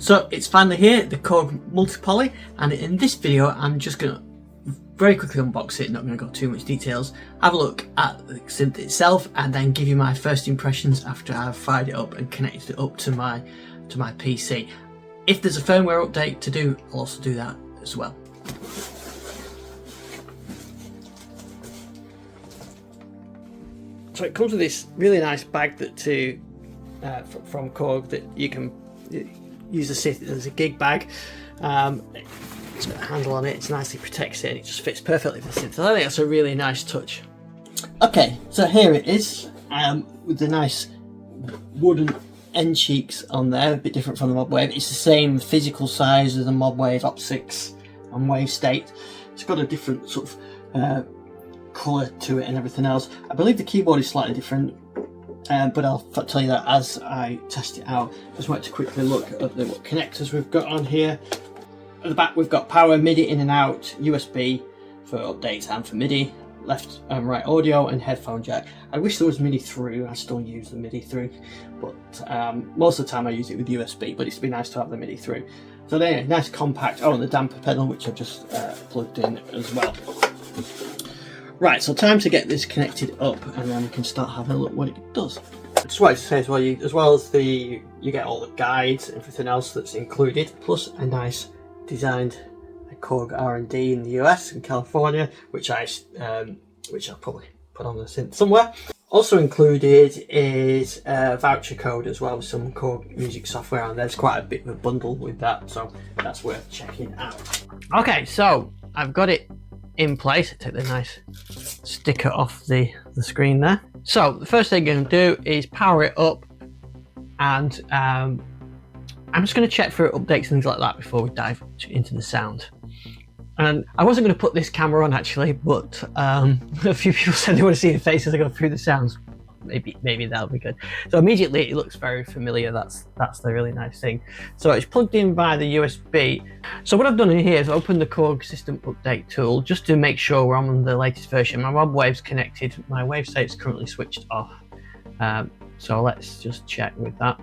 So it's finally here, the Korg Multi, and in this video I'm just going to very quickly unbox it, not going to go too much details, have a look at the synth itself and then give you my first impressions after I've fired it up and connected it up to my PC. If there's a firmware update to do, I'll also do that as well. So it comes with this really nice bag from Korg that you can use the synth as a gig bag. It's got a handle on it, it's nicely protects it, and it just fits perfectly for the synth. I think that's a really nice touch. Okay, so here it is, with the nice wooden end cheeks on there, a bit different from the Modwave. It's the same physical size as the Modwave Op6 and Wave State. It's got a different sort of colour to it and everything else. I believe the keyboard is slightly different, but I'll tell you that as I test it out. Just wanted to quickly look at the what connectors we've got on here. At the back we've got power, MIDI in and out, USB for updates and for MIDI, left and right audio, and headphone jack. I wish there was MIDI through. I still use the MIDI through, but most of the time I use it with USB, but it's been nice to have the MIDI through. So there, nice compact. Oh, and the damper pedal, which I've just plugged in as well. Right, so time to get this connected up, and then we can start having a look what it does. I just wanted to say as well, you get all the guides and everything else that's included, plus a nice designed Korg R&D in the US and California, which I'll probably put on the synth somewhere. Also included is a voucher code as well with some Korg music software, and there's quite a bit of a bundle with that, so that's worth checking out. Okay, so I've got it in place. Take the nice sticker off the screen there. So the first thing I'm going to do is power it up, and I'm just going to check for updates and things like that before we dive into the sound. And I wasn't going to put this camera on actually, but a few people said they want to see the face as I go through the sounds. Maybe that'll be good. So immediately it looks very familiar. That's the really nice thing. So it's plugged in via the USB. So what I've done in here is open the Korg System Update tool just to make sure we're on the latest version. My Modwave's connected. My Wave State's currently switched off. So let's just check with that.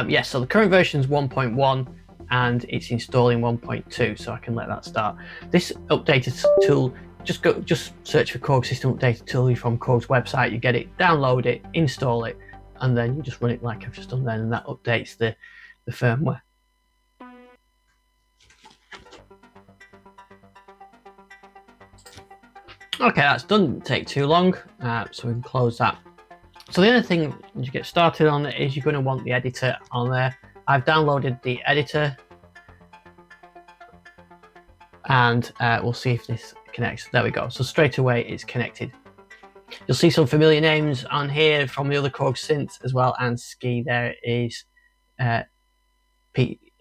Yes, so the current version is 1.1 and it's installing 1.2, so I can let that start. This updated tool, just search for Korg System Updated tool from Korg's website. You get it, download it, install it, and then you just run it like I've just done then, and that updates the firmware. Okay, that's done. Didn't take too long, so we can close that. So the other thing you get started on is you're going to want the editor on there. I've downloaded the editor, and we'll see if this connects. There we go. So straight away it's connected. You'll see some familiar names on here from the other Korg synths as well, and Ski. There is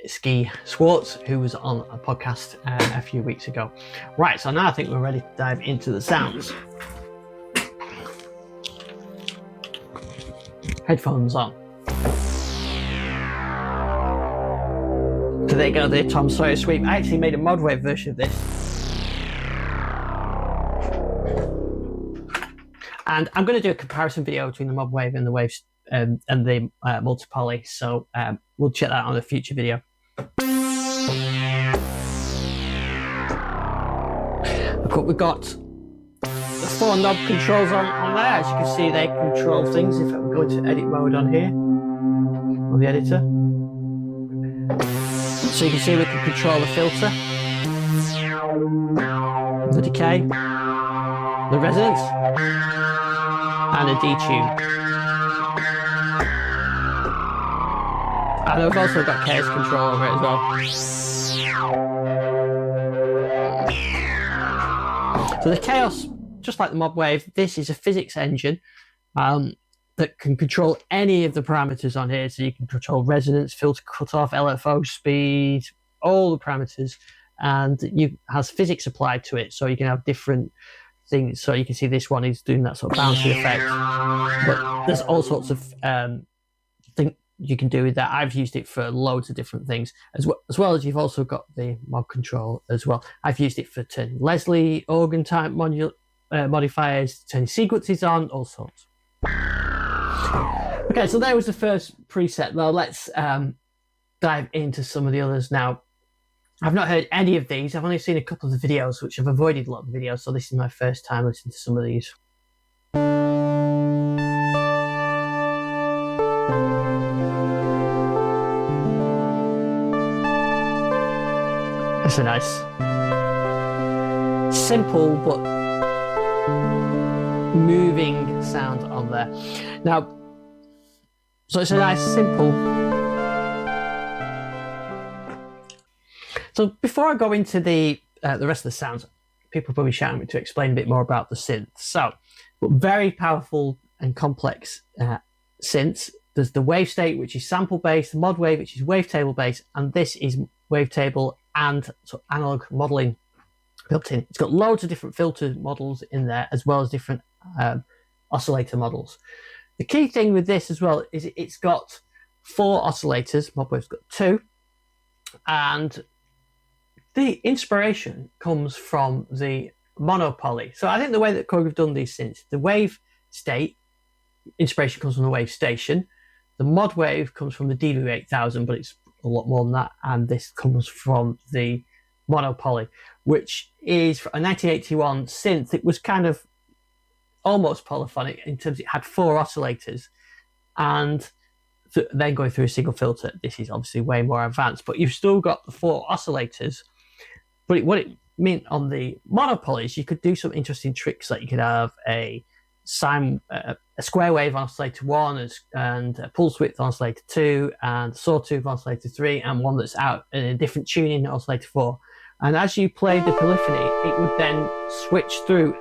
Ski Swartz, who was on a podcast a few weeks ago. Right, so now I think we're ready to dive into the sounds. Headphones on. So there you go, the Tom Sawyer sweep. I actually made a Modwave version of this. And I'm going to do a comparison video between the Modwave and the Waves and the Multi, so we'll check that on a future video. We've got the 4 knob controls on there. As you can see, they control things. If I'm going to edit mode on here, on the editor. So you can see we can control the filter, the decay, the resonance, and a detune. And I've also got chaos control over it as well. So the chaos, just like the Modwave, this is a physics engine that can control any of the parameters on here. So you can control resonance, filter cutoff, LFO, speed, all the parameters, and it has physics applied to it. So you can have different things. So you can see this one is doing that sort of bouncy effect. But there's all sorts of things you can do with that. I've used it for loads of different things, as well as you've also got the mod control as well. I've used it for turning Leslie organ type modifiers, turning sequences on, all sorts. Okay, so there was the first preset. Now let's dive into some of the others now. I've not heard any of these. I've only seen a couple of the videos, which I've avoided a lot of the videos, so this is my first time listening to some of these. It's a nice, simple but moving sound on there. Now, so it's a nice, simple. So before I go into the rest of the sounds, people probably shouting me to explain a bit more about the synth. So, but very powerful and complex synths. There's the wave-state, which is sample-based, Modwave, which is wavetable-based, and this is wavetable and sort of analog modeling built in. It's got loads of different filter models in there, as well as different oscillator models. The key thing with this as well is it's got 4 oscillators. Modwave's got 2, and the inspiration comes from the monopoly. So I think the way that Korg have done these synths, the wave state inspiration comes from the wave station. The Modwave comes from the DV8000, but it's a lot more than that. And this comes from the monopoly, which is a 1981 synth. It was kind of almost polyphonic in terms it had 4 oscillators, and then going through a single filter. This is obviously way more advanced, but you've still got the 4 oscillators. But what it meant on the monopoly is you could do some interesting tricks, like you could have a square wave on oscillator 1 and a pulse width on oscillator 2 and sawtooth on oscillator 3 and one that's out in a different tuning on oscillator 4. And as you played the polyphony, it would then switch through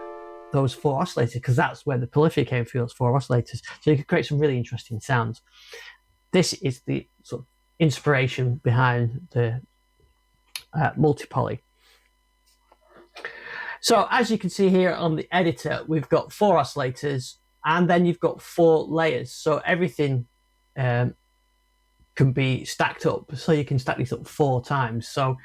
those 4 oscillators, because that's where the polyphony came through, those 4 oscillators. So you could create some really interesting sounds. This is the sort of inspiration behind the multi-poly. So as you can see here on the editor, we've got 4 oscillators, and then you've got 4 layers. So everything can be stacked up. So you can stack these up 4 times. So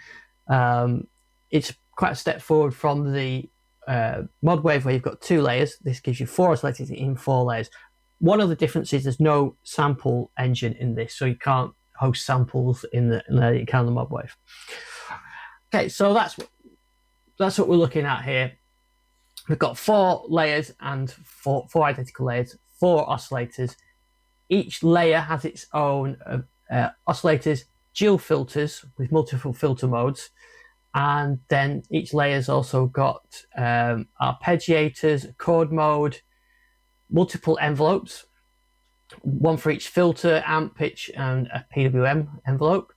it's quite a step forward from the Modwave, where you've got 2 layers. This gives you 4 oscillators in 4 layers. One of the differences, there's no sample engine in this, so you can't host samples in the you can on the Modwave. Okay, so that's what we're looking at here. We've got 4 layers and 4 identical layers, 4 oscillators. Each layer has its own oscillators, dual filters with multiple filter modes, and then each layer's also got arpeggiators, chord mode, multiple envelopes, one for each filter, amp, pitch, and a PWM envelope.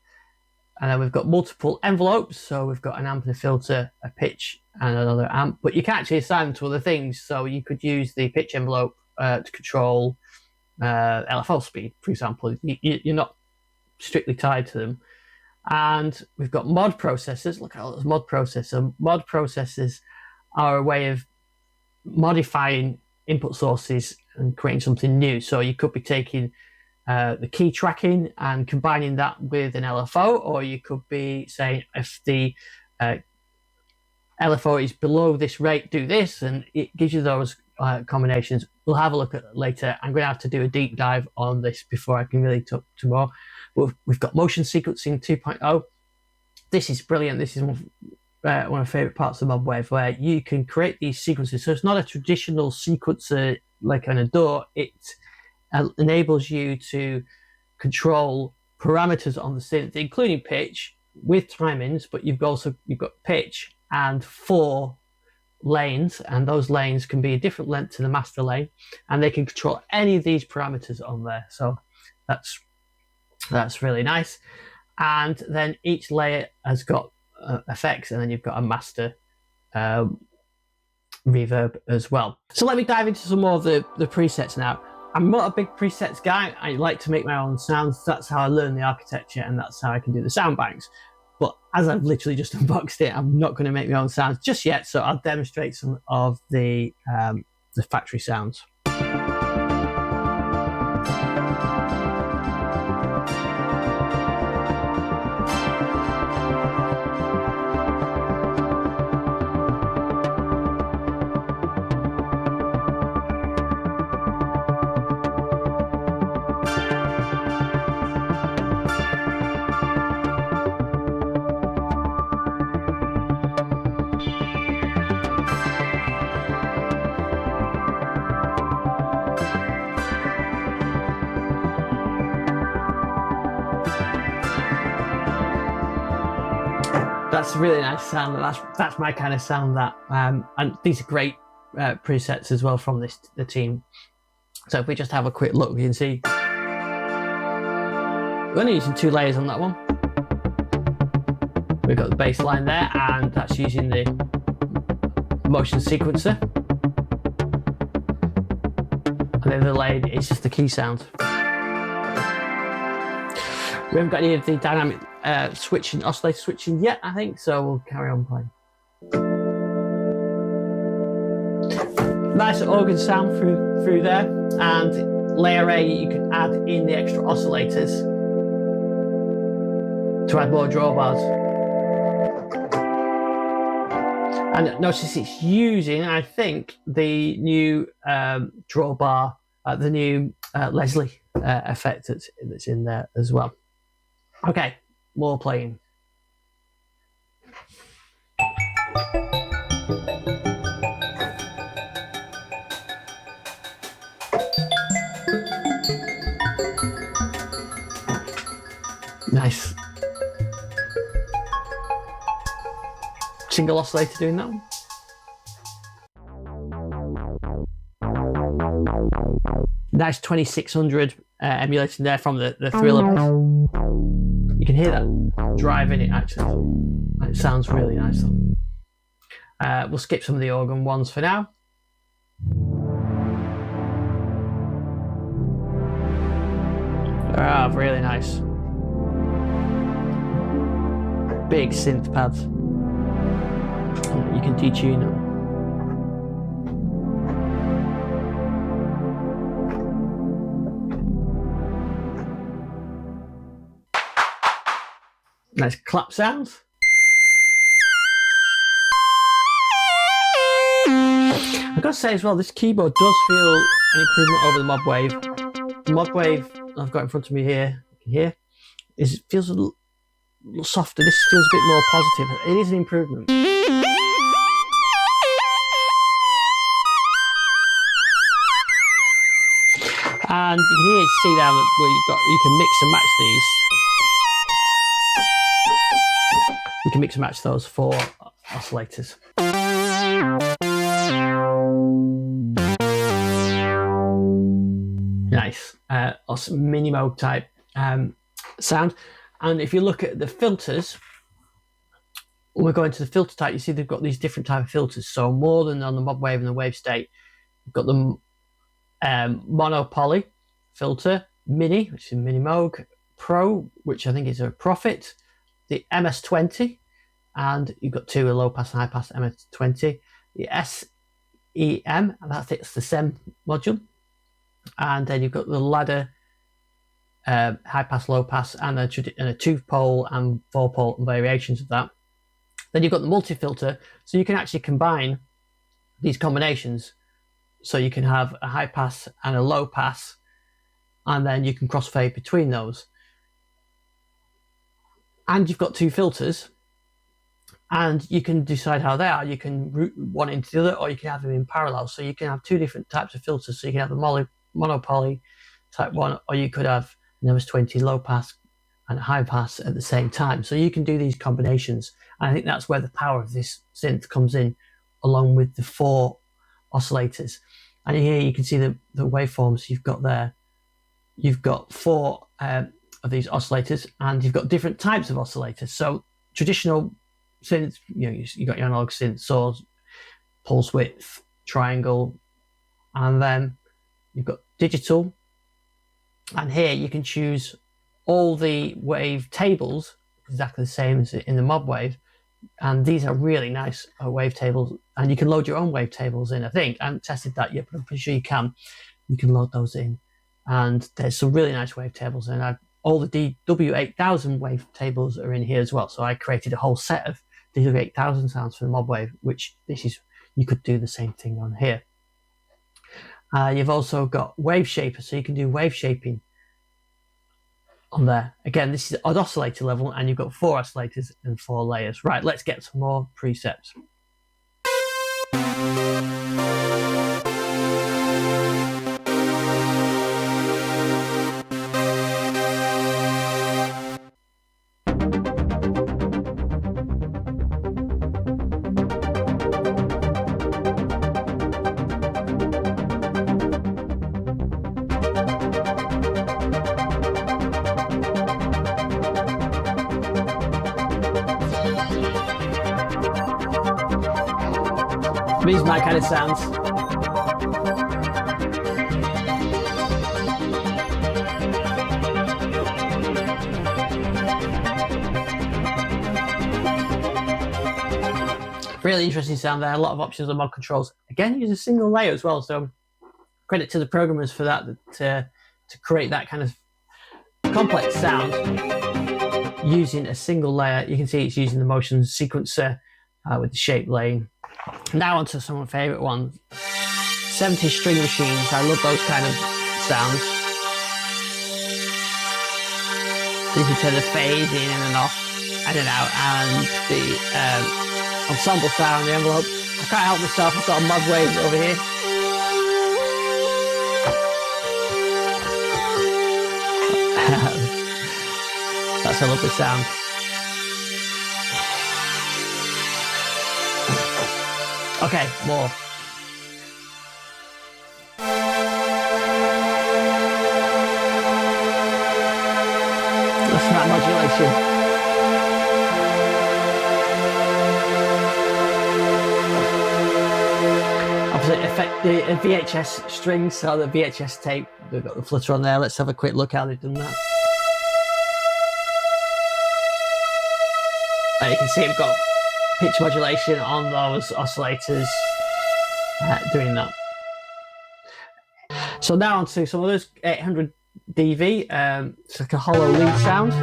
And then we've got multiple envelopes, so we've got an amp and a filter, a pitch, and another amp. But you can actually assign them to other things, so you could use the pitch envelope to control LFO speed, for example. You're not strictly tied to them. And we've got mod processors. Look at all those mod processors. Mod processors are a way of modifying input sources and creating something new. So you could be taking the key tracking and combining that with an LFO, or you could be saying, if the LFO is below this rate, do this, and it gives you those combinations. We'll have a look at it later. I'm going to have to do a deep dive on this before I can really talk to more. We've got motion sequencing 2.0. This is brilliant. This is one of my favorite parts of Modwave, where you can create these sequences. So it's not a traditional sequencer like on a DAW. It enables you to control parameters on the synth, including pitch with timings, but you've got pitch and 4 lanes, and those lanes can be a different length to the master lane, and they can control any of these parameters on there. So that's really nice. And then each layer has got effects, and then you've got a master reverb as well. So let me dive into some more of the presets now. I'm not a big presets guy. I like to make my own sounds. That's how I learn the architecture, and that's how I can do the sound banks. But as I've literally just unboxed it, I'm not going to make my own sounds just yet. So I'll demonstrate some of the factory sounds. That's a really nice sound. That's my kind of sound. That and these are great presets as well from the team. So if we just have a quick look, you can see we're only using 2 layers on that one. We've got the bass line there, and that's using the motion sequencer. And the other layer is just the key sound. We haven't got any of the dynamic switching, oscillator switching yet, I think, so we'll carry on playing. Nice organ sound through there, and layer A, you can add in the extra oscillators to add more drawbars. And notice it's using, I think, the new drawbar, the new Leslie effect that's in there as well. Okay, more playing. Nice. Single oscillator doing that one. Nice 2600 emulating there from the Thriller bass. You can hear that drive in it actually. It sounds really nice though. We'll skip some of the organ ones for now. Ah, really nice. Big synth pads. You can detune them. Nice clap sounds. I've got to say as well, this keyboard does feel an improvement over the Modwave. The Modwave I've got in front of me here, you can hear, it feels a little softer. This feels a bit more positive. It is an improvement. And you can see down where you can mix and match these. You can mix and match those 4 oscillators. Nice, mini Moog type sound. And if you look at the filters, we're going to the filter type. You see they've got these different type of filters. So more than on the Modwave and the Wave State, we've got the mono poly filter, mini, which is mini Moog, Pro, which I think is a Prophet, the MS-20, and you've got 2, a low pass and high pass MS-20, the SEM, and that's the SEM module, and then you've got the ladder, high pass, low pass, and a 2-pole and 4-pole variations of that. Then you've got the multi filter, so you can actually combine these combinations. So you can have a high pass and a low pass, and then you can crossfade between those. And you've got 2 filters, and you can decide how they are. You can route one into the other, or you can have them in parallel. So you can have 2 different types of filters. So you can have the monopoly type 1, or you could have an MS-20 low pass and high pass at the same time. So you can do these combinations. And I think that's where the power of this synth comes in, along with the 4 oscillators. And here you can see the waveforms you've got there. You've got 4 of these oscillators, and you've got different types of oscillators. So traditional synth, you got your analog synth, saws, pulse width, triangle, and then you've got digital. And here you can choose all the wave tables, exactly the same as in the Modwave. And these are really nice wave tables, and you can load your own wave tables in. I think I haven't tested that yet, but I'm pretty sure you can. You can load those in, and there's some really nice wave tables. And all the DW8000 wave tables are in here as well. So I created a whole set of DW8000 sounds for the Modwave, which you could do the same thing on here. You've also got wave shaper, so you can do wave shaping on there. Again, this is at oscillator level, and you've got 4 oscillators and 4 layers. Right, let's get some more presets. These are my kind of sounds. Really interesting sound there. A lot of options on mod controls. Again, use a single layer as well. So credit to the programmers for that, to create that kind of complex sound using a single layer. You can see it's using the motion sequencer with the shape lane. Now onto some of my favourite ones. 70 string machines. I love those kind of sounds. You can turn the phase in and off, and out, and the ensemble sound, the envelope. I can't help myself, I've got a Modwave over here. That's a lovely sound. Okay, more. Listen to that modulation. Obviously, affect the VHS strings or the VHS tape. They've got the flutter on there. Let's have a quick look how they've done that. You can see we've got pitch modulation on those oscillators doing that. So now onto some of those 800 DV. It's like a hollow lead sound.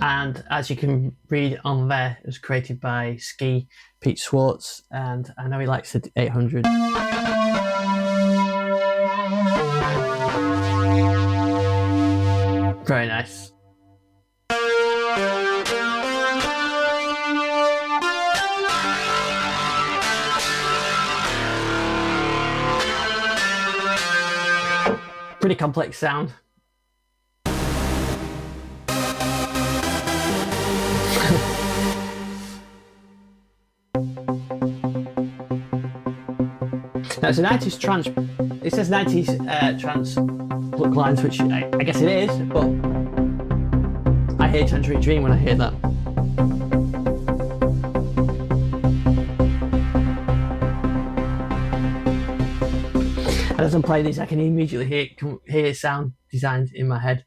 And as you can read on there, it was created by Ski Pete Swartz, and I know he likes the 800. Very nice. Pretty complex sound. Now it's a 90s trance. It says 90s trance look lines, which I guess it is, but I hear Tangerine Dream when I hear that. And as I'm playing these, I can immediately hear sound designs in my head.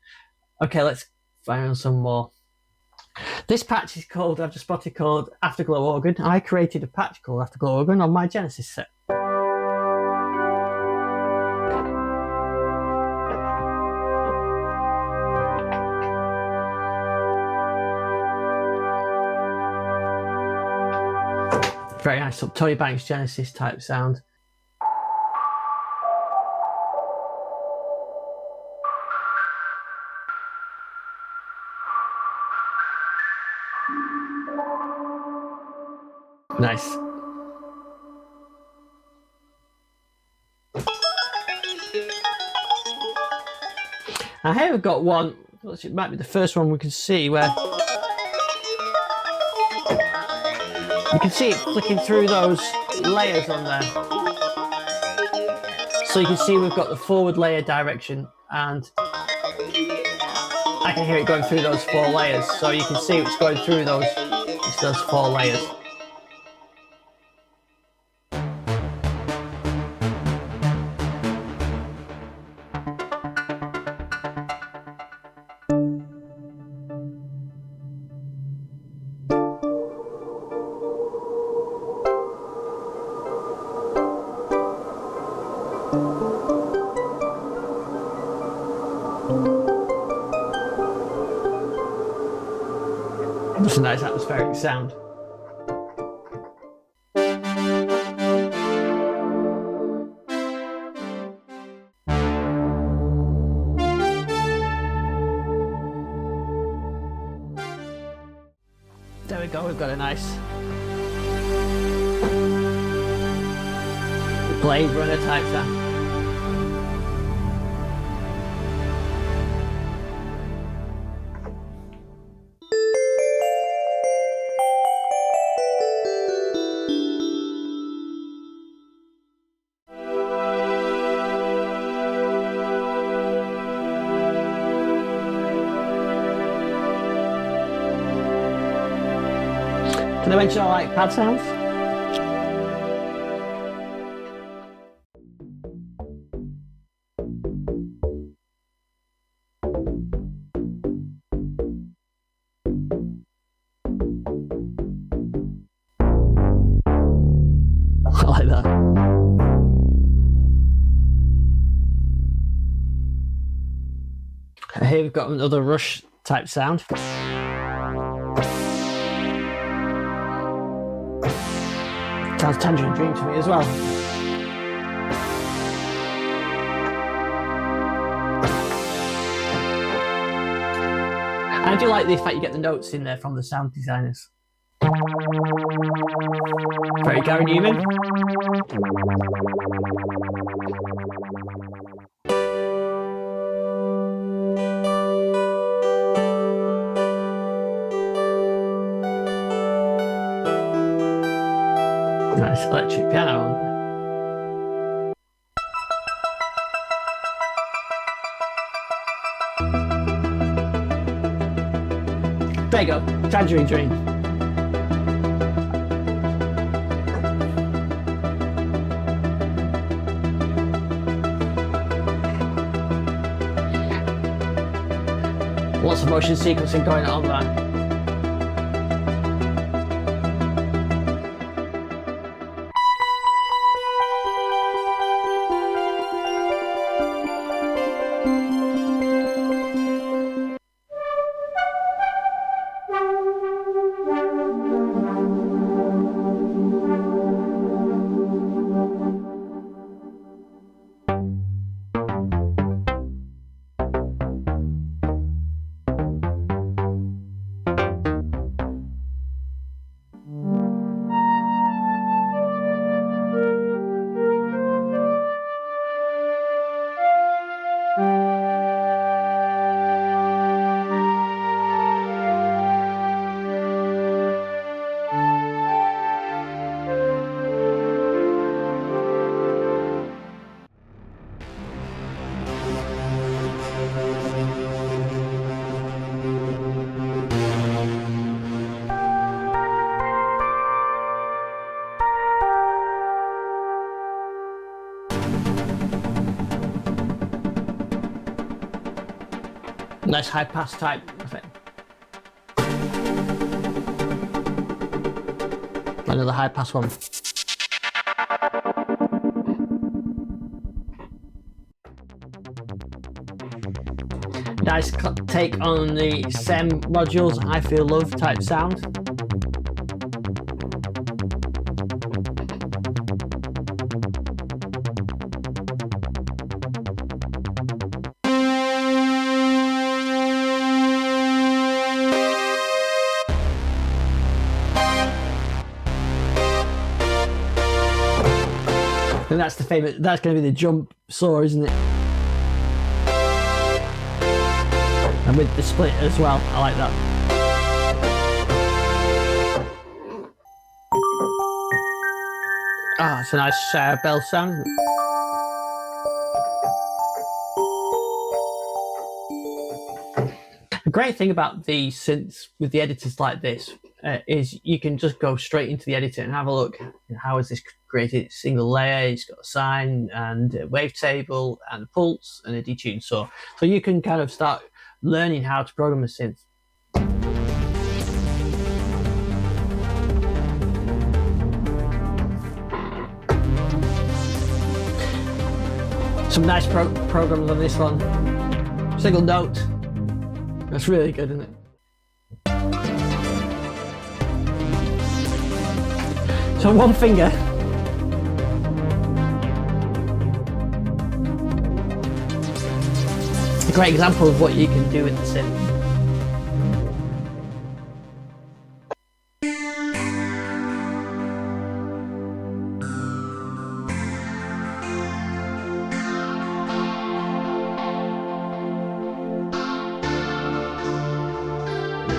Okay, let's fire on some more. This patch is called, I've just spotted, called Afterglow Organ. I created a patch called Afterglow Organ on my Genesis set. Very nice, so Tony Banks Genesis type sound. Nice. I have got one, it might be the first one we can see, where you can see it flicking through those layers on there. So you can see we've got the forward layer direction, and I can hear it going through those 4 layers. So you can see it's going through those 4 layers. That's a nice atmospheric sound. There we go, we've got a nice Blade Runner type sound. Did I mention I like pad sounds? I like that. Here we've got another rush type sound. Sounds Tangerine Dream to me as well. I do like the fact you get the notes in there from the sound designers. Very Gary Newman. Nice electric piano on there. There you go, Tangerine Dream. Lots of motion sequencing going on there. Nice high pass type effect. Another high pass one. Nice take on the SEM modules, I Feel Love type sound. And that's the famous, that's going to be the jump saw, isn't it? And with the split as well, I like that. Ah, it's a nice bell sound, isn't it? The great thing about the synths with the editors like this is you can just go straight into the editor and have a look. How is this created? Single layer, it's got a sine and a wavetable and a pulse and a detune. So you can kind of start learning how to program a synth. Some nice programs on this one. Single note. That's really good, isn't it? So one finger. A great example of what you can do with the synth.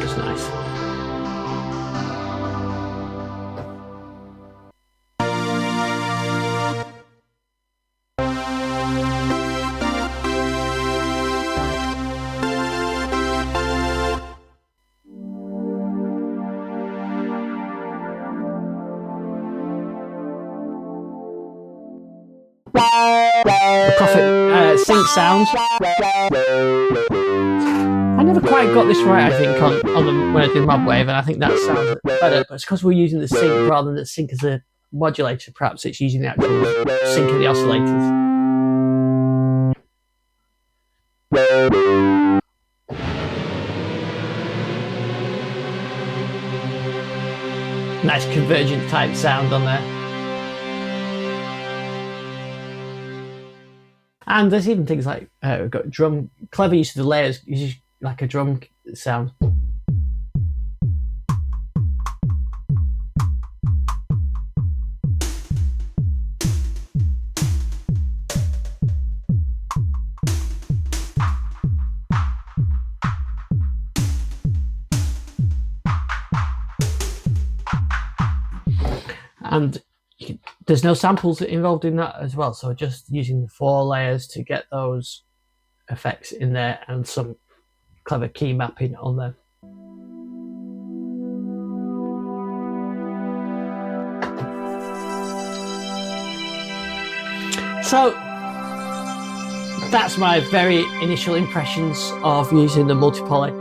It's nice. sync sounds. I never quite got this right, I think, when I do Modwave, and I think that sounds better, but it's because we're using the sync rather than the sync as a modulator. Perhaps it's using the actual sync of the oscillators. Nice convergent type sound on there. And there's even things like we've got drum, clever use of the layers, uses like a drum sound. And there's no samples involved in that as well, so just using the 4 layers to get those effects in there and some clever key mapping on there. So that's my very initial impressions of using the multi-poly.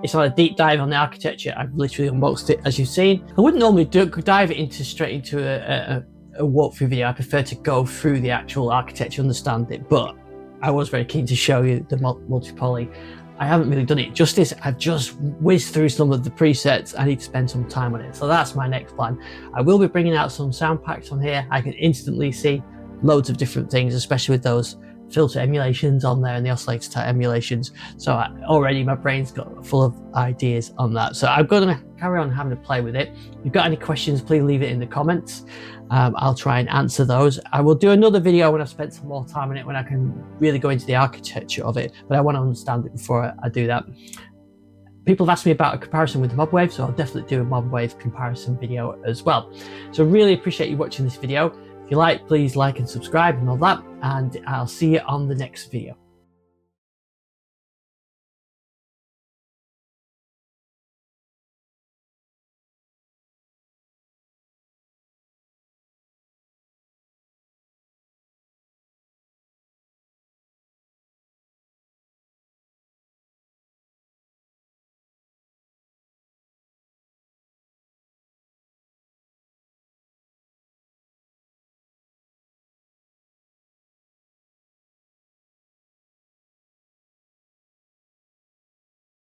It's not a deep dive on the architecture. I've literally unboxed it, as you've seen. I wouldn't normally dive straight into a walkthrough video. I prefer to go through the actual architecture, understand it, but I was very keen to show you the multi-poly. I haven't really done it justice. I've just whizzed through some of the presets. I need to spend some time on it. So that's my next plan. I will be bringing out some sound packs on here. I can instantly see loads of different things, especially with those filter emulations on there and the oscillator type emulations. So already my brain's got full of ideas on that. So I'm going to carry on having a play with it. If you've got any questions, please leave it in the comments. I'll try and answer those. I will do another video when I've spent some more time on it, when I can really go into the architecture of it, but I want to understand it before I do that. People have asked me about a comparison with the Modwave, so I'll definitely do a Modwave comparison video as well. So really appreciate you watching this video. If you like, please like and subscribe and all that, and I'll see you on the next video.